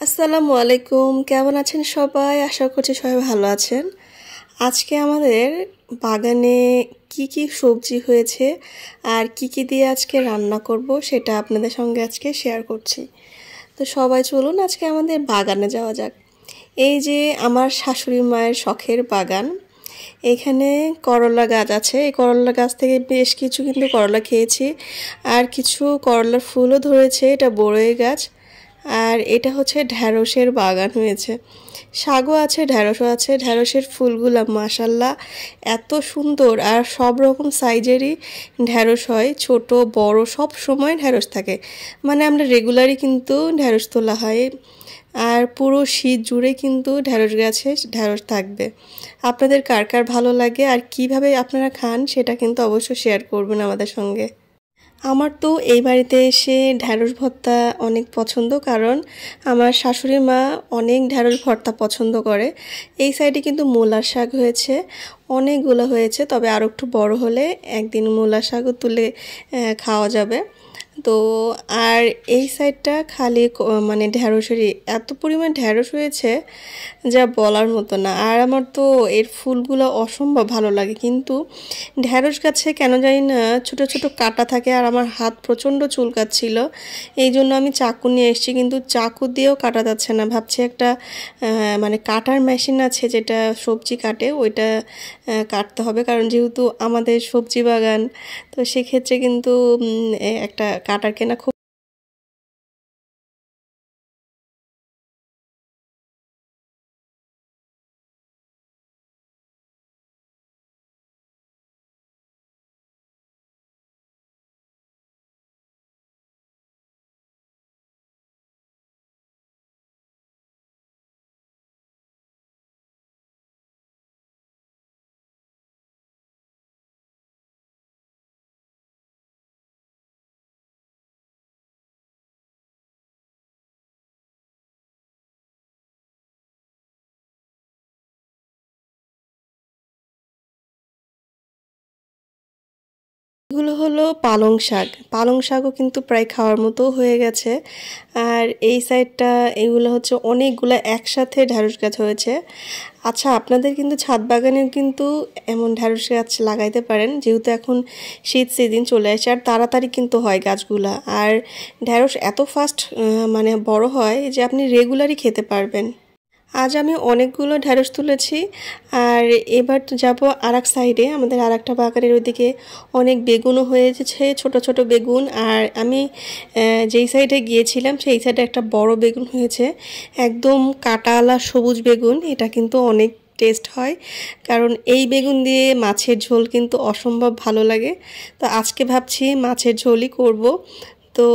আসসালামু আলাইকুম, কেমন আছেন সবাই? আশা করছি সবাই ভালো আছেন। আজকে আমাদের বাগানে কি কি সবজি হয়েছে আর কি কি দিয়ে আজকে রান্না করব সেটা আপনাদের সঙ্গে আজকে শেয়ার করছি। তো সবাই চলুন আজকে আমাদের বাগানে যাওয়া যাক। এই যে আমার শাশুড়ি মায়ের শখের বাগান, এখানে করলা গাছ আছে। এই করলা গাছ থেকে বেশ কিছু কিন্তু করলা খেয়েছি, আর কিছু করলার ফুলও ধরেছে। এটা বড়ই গাছ। আর এটা হচ্ছে ঢ্যাঁড়সের বাগান হয়েছে, শাকও আছে, ঢ্যাঁড়সও আছে। ঢ্যাঁড়সের ফুলগুলো মাশাল্লাহ এত সুন্দর, আর সব রকম সাইজেরই ঢ্যাঁড়স হয়, ছোট বড় সব সময় ঢ্যাঁড়স থাকে। মানে আমরা রেগুলারই কিন্তু ঢ্যাঁড়স তোলা হয়, আর পুরো শীত জুড়ে কিন্তু ঢ্যাঁড়স গাছে ঢ্যাঁড়স থাকবে। আপনাদের কার কার ভালো লাগে আর কিভাবে আপনারা খান সেটা কিন্তু অবশ্যই শেয়ার করবেন আমাদের সঙ্গে। আমার তো এই বাড়িতে এসে ঢ্যাঁড়স ভর্তা অনেক পছন্দ, কারণ আমার শাশুড়ি মা অনেক ঢ্যাঁড়স ভর্তা পছন্দ করে। এই সাইডে কিন্তু মূলার শাক হয়েছে, অনেকগুলো হয়েছে, তবে আরও একটু বড় হলে একদিন মূলার শাকও তুলে খাওয়া যাবে। তো আর এই সাইডটা খালি মানে ঢ্যাঁড়সেরই এত পরিমাণ ঢ্যাঁড়স হয়েছে যা বলার মতো না। আর আমার তো এর ফুলগুলো অসম্ভব ভালো লাগে, কিন্তু ঢ্যাঁড়স গাছে কেন জানি না ছোট ছোট কাঁটা থাকে, আর আমার হাত প্রচণ্ড চুলকাচ্ছিল। এই জন্য আমি চাকু নিয়ে এসেছি, কিন্তু চাকু দিয়েও কাটা যাচ্ছে না। ভাবছি একটা মানে কাটার মেশিন আছে যেটা সবজি কাটে, ওইটা কাটতে হবে, কারণ যেহেতু আমাদের সবজি বাগান, তো সেক্ষেত্রে কিন্তু একটা কাটার কেনা খুব। এগুলো হলো পালং শাক। পালং শাকও কিন্তু প্রায় খাওয়ার মতো হয়ে গেছে। আর এই সাইডটা এগুলো হচ্ছে অনেকগুলো একসাথে ঢ্যাঁড়স গাছ হয়েছে। আচ্ছা, আপনাদের কিন্তু ছাদ বাগানেও কিন্তু এমন ঢ্যাঁড়স গাছ লাগাইতে পারেন, যেহেতু এখন শীত সিজন চলে আসে, আর তাড়াতাড়ি কিন্তু হয় গাছগুলা। আর ঢ্যাঁড়স এত ফাস্ট মানে বড় হয় যে আপনি রেগুলারই খেতে পারবেন। আজ আমি অনেকগুলো ঢ্যাঁড়স তুলেছি। আর এবার যাব আর এক সাইডে, আমাদের আর একটা বাগানের ওইদিকে অনেক বেগুনও হয়েছে, ছোট ছোট বেগুন। আর আমি যেই সাইডে গিয়েছিলাম সেই সাইডে একটা বড় বেগুন হয়েছে, একদম কাঁটাওয়ালা সবুজ বেগুন। এটা কিন্তু অনেক টেস্ট হয়, কারণ এই বেগুন দিয়ে মাছের ঝোল কিন্তু অসম্ভব ভালো লাগে। তো আজকে ভাবছি মাছের ঝোলই করব। তো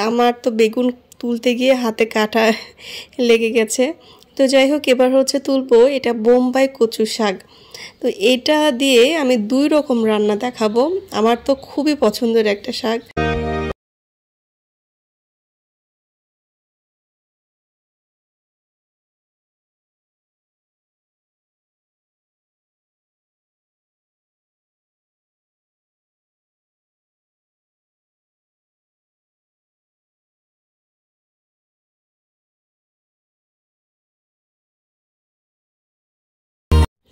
আমার তো বেগুন তুলতে গিয়ে হাতে কাটা লেগে গেছে। তো যাই হোক, এবার হচ্ছে তুলবো এটা বোম্বাই কচু শাক। তো এটা দিয়ে আমি দুই রকম রান্না দেখাবো। আমার তো খুবই পছন্দের একটা শাক।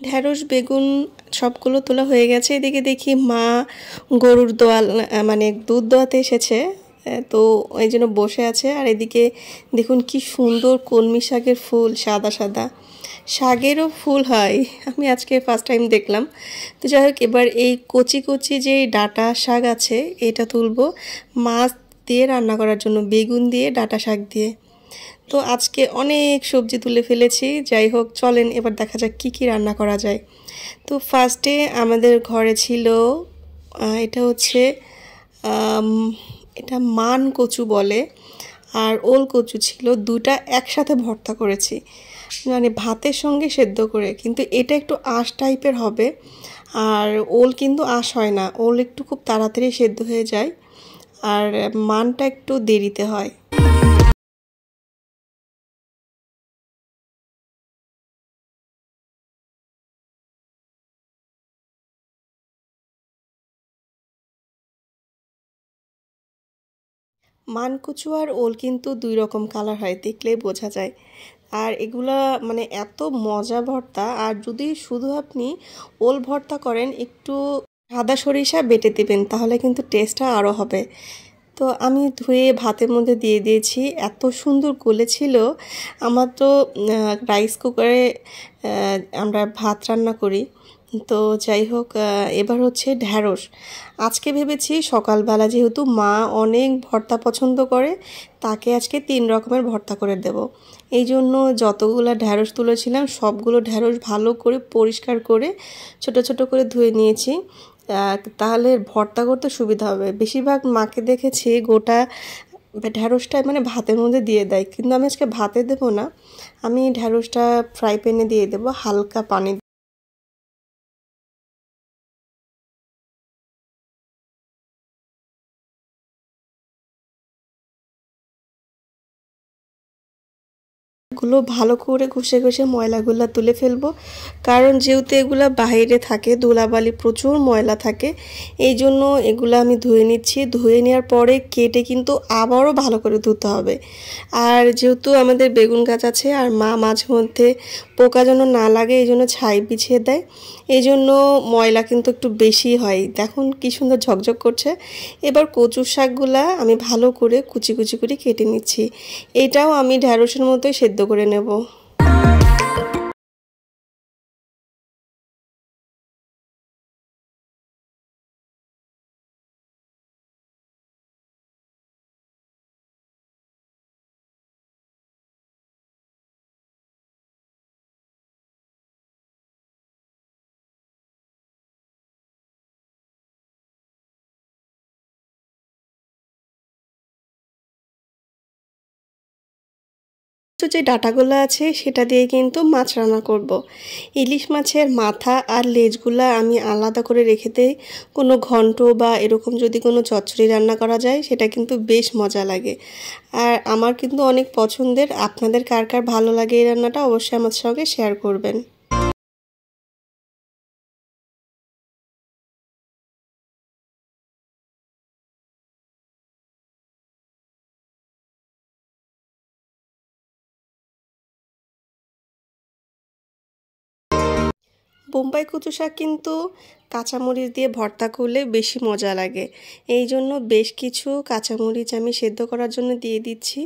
ঢ্যাঁড়স বেগুন সবগুলো তোলা হয়ে গেছে। এদিকে দেখি মা গরুর দোয়াল মানে দুধ দোয়াতে এসেছে, তো এই জন্য বসে আছে। আর এদিকে দেখুন কি সুন্দর কলমি শাকের ফুল, সাদা সাদা। শাকেরও ফুল হয়, আমি আজকে ফার্স্ট টাইম দেখলাম। তো যাই হোক, এবার এই কচি কচি যে ডাঁটা শাক আছে এটা তুলবো মাছ দিয়ে রান্না করার জন্য, বেগুন দিয়ে ডাঁটা শাক দিয়ে। তো আজকে অনেক সবজি তুলে ফেলেছি। যাই হোক, চলেন এবার দেখা যাক কি কি রান্না করা যায়। তো ফার্স্টে আমাদের ঘরে ছিল এটা হচ্ছে আম, এটা মান কচু বলে, আর ওল কচু ছিল, দুটা একসাথে ভর্তা করেছি, মানে ভাতের সঙ্গে সেদ্ধ করে। কিন্তু এটা একটু আঁশ টাইপের হবে, আর ওল কিন্তু আঁশ হয় না, ওল একটু খুব তাড়াতাড়ি সেদ্ধ হয়ে যায়, আর মানটা একটু দেরিতে হয়। মানকচু আর ওল কিন্তু দুই রকম কালার হয়, দেখলেই বোঝা যায়। আর এগুলা মানে এত মজা ভর্তা। আর যদি শুধু আপনি ওল ভর্তা করেন, একটু সাদা সরিষা বেটে দিবেন, তাহলে কিন্তু টেস্টটা আরও হবে। তো আমি ধুয়ে ভাতের মধ্যে দিয়ে দিয়েছি, এত সুন্দর গলেছিল। আমার তো রাইস কুকারে আমরা ভাত রান্না করি। তো যাই হোক, এবার হচ্ছে ঢ্যাঁড়স। আজকে ভেবেছি সকালবেলা যেহেতু মা অনেক ভর্তা পছন্দ করে, তাকে আজকে 3 রকমের ভর্তা করে দেব। এই জন্য যতগুলো ঢ্যাঁড়স তুলেছিলাম সবগুলো ঢ্যাঁড়স ভালো করে পরিষ্কার করে ছোট ছোট করে ধুয়ে নিয়েছি। তাহলে ভর্তা করতে সুবিধা হবে। বেশিরভাগ মাকে দেখেছি গোটা ঢ্যাঁড়সটা মানে ভাতের মধ্যে দিয়ে দেয়, কিন্তু আমি আজকে ভাতে দেবো না, আমি ঢ্যাঁড়সটা ফ্রাই প্যানে দিয়ে দেবো হালকা পানি। গুলো ভালো করে ঘষে ঘষে ময়লাগুলো তুলে ফেলবো, কারণ যেহেতু এগুলা বাইরে থাকে, ধুলাবালি প্রচুর ময়লা থাকে, এই জন্য এগুলো আমি ধুয়ে নিচ্ছি। ধুয়ে নেওয়ার পরে কেটে কিন্তু আবারও ভালো করে ধুতে হবে। আর যেহেতু আমাদের বেগুন গাছ আছে, আর মা মাঝে মধ্যে পোকা যেন না লাগে এই জন্য ছাই বিছিয়ে দেয়, এই জন্য ময়লা কিন্তু একটু বেশি হয়। দেখুন কি সুন্দর ঝকঝক করছে। এবার কচুর শাকগুলা আমি ভালো করে কুচি কুচি করে কেটে নিচ্ছি। এটাও আমি ঢ্যাঁড়সের মতোই সেদ্ধ করে নেব। তো যে ডাটাগুলো আছে সেটা দিয়ে কিন্তু মাছ রান্না করব। ইলিশ মাছের মাথা আর লেজগুলা আমি আলাদা করে রেখে দেই। কোনো ঘন্ট বা এরকম যদি কোনো চচ্চড়ি রান্না করা যায়, সেটা কিন্তু বেশ মজা লাগে। আর আমার কিন্তু অনেক পছন্দের। আপনাদের কার কার ভালো লাগে এই রান্নাটা অবশ্যই আমার সঙ্গে শেয়ার করবেন। বোম্বাই কচু শাক কিন্তু কাঁচামরিচ দিয়ে ভর্তা করলে বেশি মজা লাগে, এই জন্য বেশ কিছু কাঁচামরিচ আমি সেদ্ধ করার জন্য দিয়ে দিচ্ছি।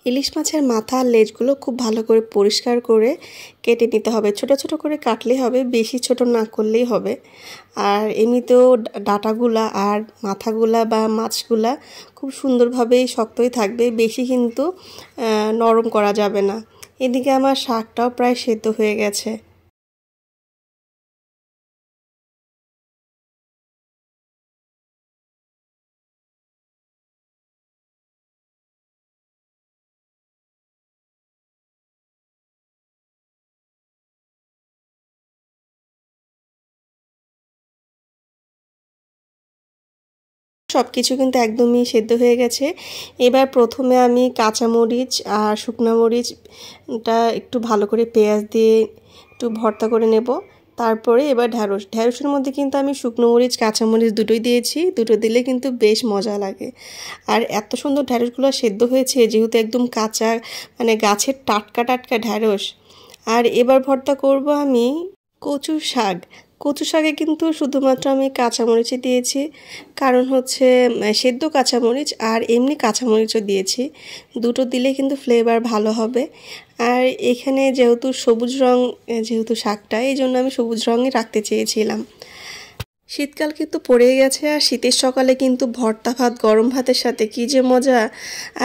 ইলিশ মাছের মাথা আর লেজগুলো খুব ভালো করে পরিষ্কার করে কেটে নিতে হবে। ছোট ছোট করে কাটলেই হবে, বেশি ছোট না করলেই হবে। আর এমনিতেও ডাঁটাগুলা আর মাথাগুলা বা মাছগুলা খুব সুন্দরভাবেই শক্তই থাকবে, বেশি কিন্তু নরম করা যাবে না। এদিকে আমার শাকটাও প্রায় সেদ্ধ হয়ে গেছে। সব কিছু কিন্তু একদমই সেদ্ধ হয়ে গেছে। এবার প্রথমে আমি কাঁচামরিচ আর শুকনো মরিচটা একটু ভালো করে পেঁয়াজ দিয়ে একটু ভর্তা করে নেব। তারপরে এবার ঢ্যাঁড়সের মধ্যে কিন্তু আমি শুকনো মরিচ কাঁচামরিচ দুটোই দিয়েছি, দুটো দিলে কিন্তু বেশ মজা লাগে। আর এত সুন্দর ঢ্যাঁড়সগুলো সেদ্ধ হয়েছে, যেহেতু একদম কাঁচা মানে গাছের টাটকা টাটকা ঢ্যাঁড়স। আর এবার ভর্তা করব আমি কচু শাক। কচু শাকে কিন্তু শুধুমাত্র আমি কাঁচামরিচই দিয়েছি, কারণ হচ্ছে সেদ্ধ কাঁচামরিচ আর এমনি কাঁচামরিচও দিয়েছি, দুটো দিলে কিন্তু ফ্লেভার ভালো হবে। আর এখানে যেহেতু সবুজ রং, যেহেতু শাকটা, এই জন্য আমি সবুজ রঙই রাখতে চেয়েছিলাম। শীতকাল কিন্তু পড়েই গেছে, আর শীতের সকালে কিন্তু ভর্তা ভাত গরম ভাতের সাথে কী যে মজা।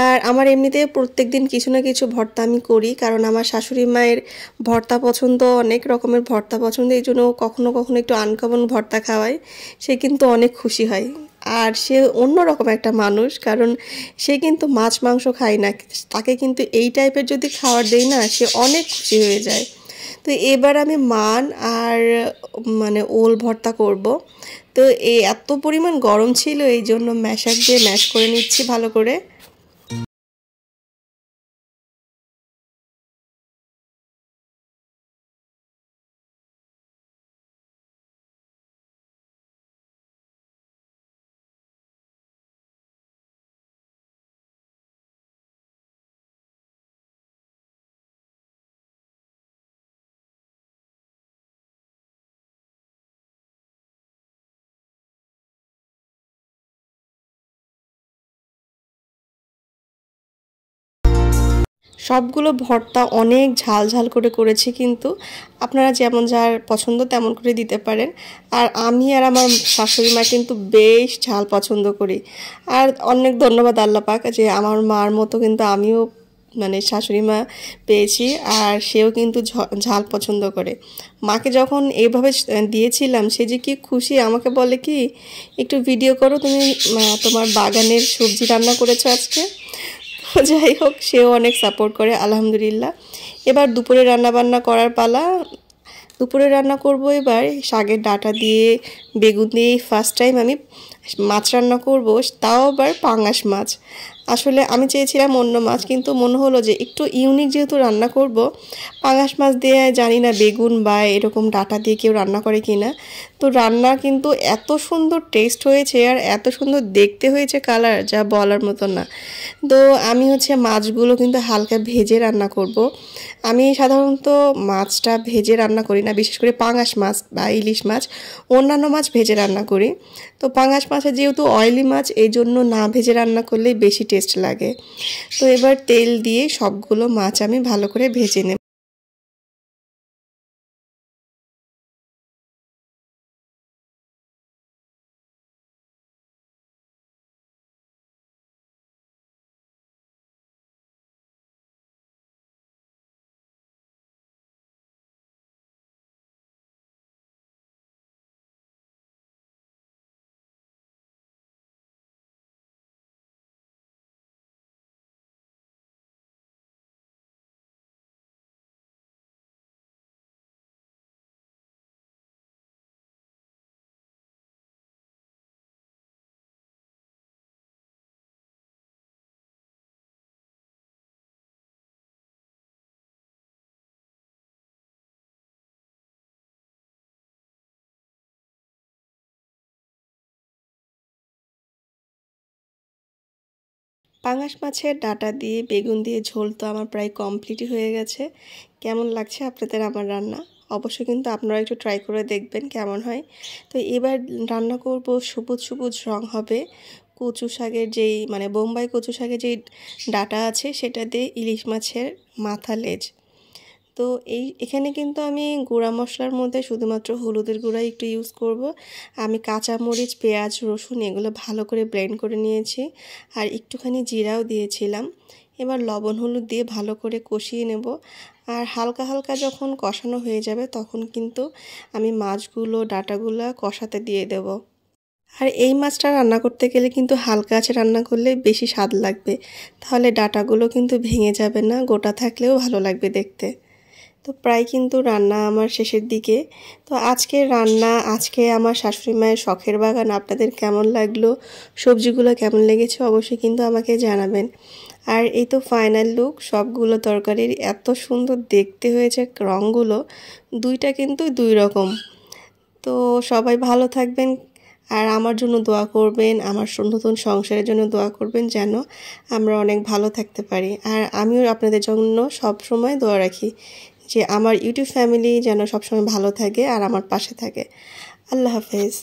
আর আমার এমনিতে প্রত্যেক দিন কিছু না কিছু ভর্তা আমি করি, কারণ আমার শাশুড়ি মায়ের ভর্তা পছন্দ, অনেক রকমের ভর্তা পছন্দ, এই জন্য কখনো কখনো একটু আনকমন ভর্তা খাওয়াই, সে কিন্তু অনেক খুশি হয়। আর সে অন্যরকম একটা মানুষ, কারণ সে কিন্তু মাছ মাংস খায় না, তাকে কিন্তু এই টাইপের যদি খাবার দেই না সে অনেক খুশি হয়ে যায়। তো এবার আমি মান আর মানে ওল ভর্তা করব। তো এই এত পরিমাণ গরম ছিল, এই জন্য ম্যাশার দিয়ে ম্যাশ করে নিচ্ছি ভালো করে। সবগুলো ভর্তা অনেক ঝাল ঝাল করে করেছি, কিন্তু আপনারা যেমন যার পছন্দ তেমন করে দিতে পারেন। আর আমি আর আমার শাশুড়ি মা কিন্তু বেশ ঝাল পছন্দ করি। আর অনেক ধন্যবাদ আল্লাহ পাক যে আমার মার মতো কিন্তু আমিও মানে শাশুড়ি মা পেয়েছি, আর সেও কিন্তু ঝাল পছন্দ করে। মাকে যখন এইভাবে দিয়েছিলাম সে যে কি খুশি, আমাকে বলে কি একটু ভিডিও করো তুমি, তোমার বাগানের সবজি রান্না করেছো আজকে। তো যাই হোক, সেও অনেক সাপোর্ট করে আলহামদুলিল্লাহ। এবার দুপুরে রান্না বান্না করার পালা। দুপুরে রান্না করব এবার শাকের ডাঁটা দিয়ে, বেগুন দিয়ে ফার্স্ট টাইম আমি মাছ রান্না করব, তাও আবার পাঙাশ মাছ। আসলে আমি চেয়েছিলাম অন্য মাছ, কিন্তু মনে হলো যে একটু ইউনিক যেহেতু রান্না করব, পাঙাশ মাছ দিয়ে জানি না বেগুন বা এরকম ডাঁটা দিয়ে কেউ রান্না করে কি না। তো রান্না কিন্তু এত সুন্দর টেস্ট হয়েছে আর এত সুন্দর দেখতে হয়েছে, কালার যা বলার মতো না। তো আমি হচ্ছে মাছগুলো কিন্তু হালকা ভেজে রান্না করব। আমি সাধারণত মাছটা ভেজে রান্না করি না, বিশেষ করে পাঙাশ মাছ বা ইলিশ মাছ। অন্যান্য মাছ ভেজে রান্না করি। তো পাঙাশ মাছে যেহেতু অয়েলি মাছ, এই জন্য না ভেজে রান্না করলে বেশি টেস্ট লাগে। তো এবার তেল দিয়ে সবগুলো মাছ আমি ভালো করে ভেজে নেব। পাঙাশ মাছের ডাঁটা দিয়ে বেগুন দিয়ে ঝোল তো আমার প্রায় কমপ্লিটই হয়ে গেছে। কেমন লাগছে আপনাদের আমার রান্না? অবশ্যই কিন্তু আপনারা একটু ট্রাই করে দেখবেন কেমন হয়। তো এবার রান্না করব, সবুজ সবুজ রং হবে কচু শাকের যেই মানে বোম্বাই কচু শাকের যেই ডাঁটা আছে সেটা দিয়ে ইলিশ মাছের মাথা লেজ। তো এখানে কিন্তু আমি গুঁড়া মশলার মধ্যে শুধুমাত্র হলুদের গুঁড়া একটু ইউজ করব। আমি কাঁচামরিচ, পেঁয়াজ, রসুন এগুলো ভালো করে ব্লেন্ড করে নিয়েছি, আর একটুখানি জিরাও দিয়েছিলাম। এবার লবণ হলুদ দিয়ে ভালো করে কষিয়ে নেব। আর হালকা হালকা যখন কষানো হয়ে যাবে তখন কিন্তু আমি মাছগুলো ডাঁটাগুলো কষাতে দিয়ে দেব। আর এই মাছটা রান্না করতে গেলে কিন্তু হালকা আঁচে রান্না করলে বেশি স্বাদ লাগবে, তাহলে ডাঁটাগুলো কিন্তু ভেঙে যাবে না, গোটা থাকলেও ভালো লাগবে দেখতে। তো প্রায় কিন্তু রান্না আমার শেষের দিকে। তো আজকের রান্না, আজকে আমার শাশুড়ি মায়ের শখের বাগান আপনাদের কেমন লাগলো, সবজিগুলো কেমন লেগেছে অবশ্যই কিন্তু আমাকে জানাবেন। আর এই তো ফাইনাল লুক, সবগুলো তরকারির এত সুন্দর দেখতে হয়েছে, রঙগুলো দুইটা কিন্তু দুই রকম। তো সবাই ভালো থাকবেন, আর আমার জন্য দোয়া করবেন, আমার নতুন সংসারের জন্য দোয়া করবেন যেন আমরা অনেক ভালো থাকতে পারি। আর আমিও আপনাদের জন্য সব সময় দোয়া রাখি যে আমার ইউটিউব ফ্যামিলি যেন সবসময় ভালো থাকে আর আমার পাশে থাকে। আল্লাহ হাফেজ।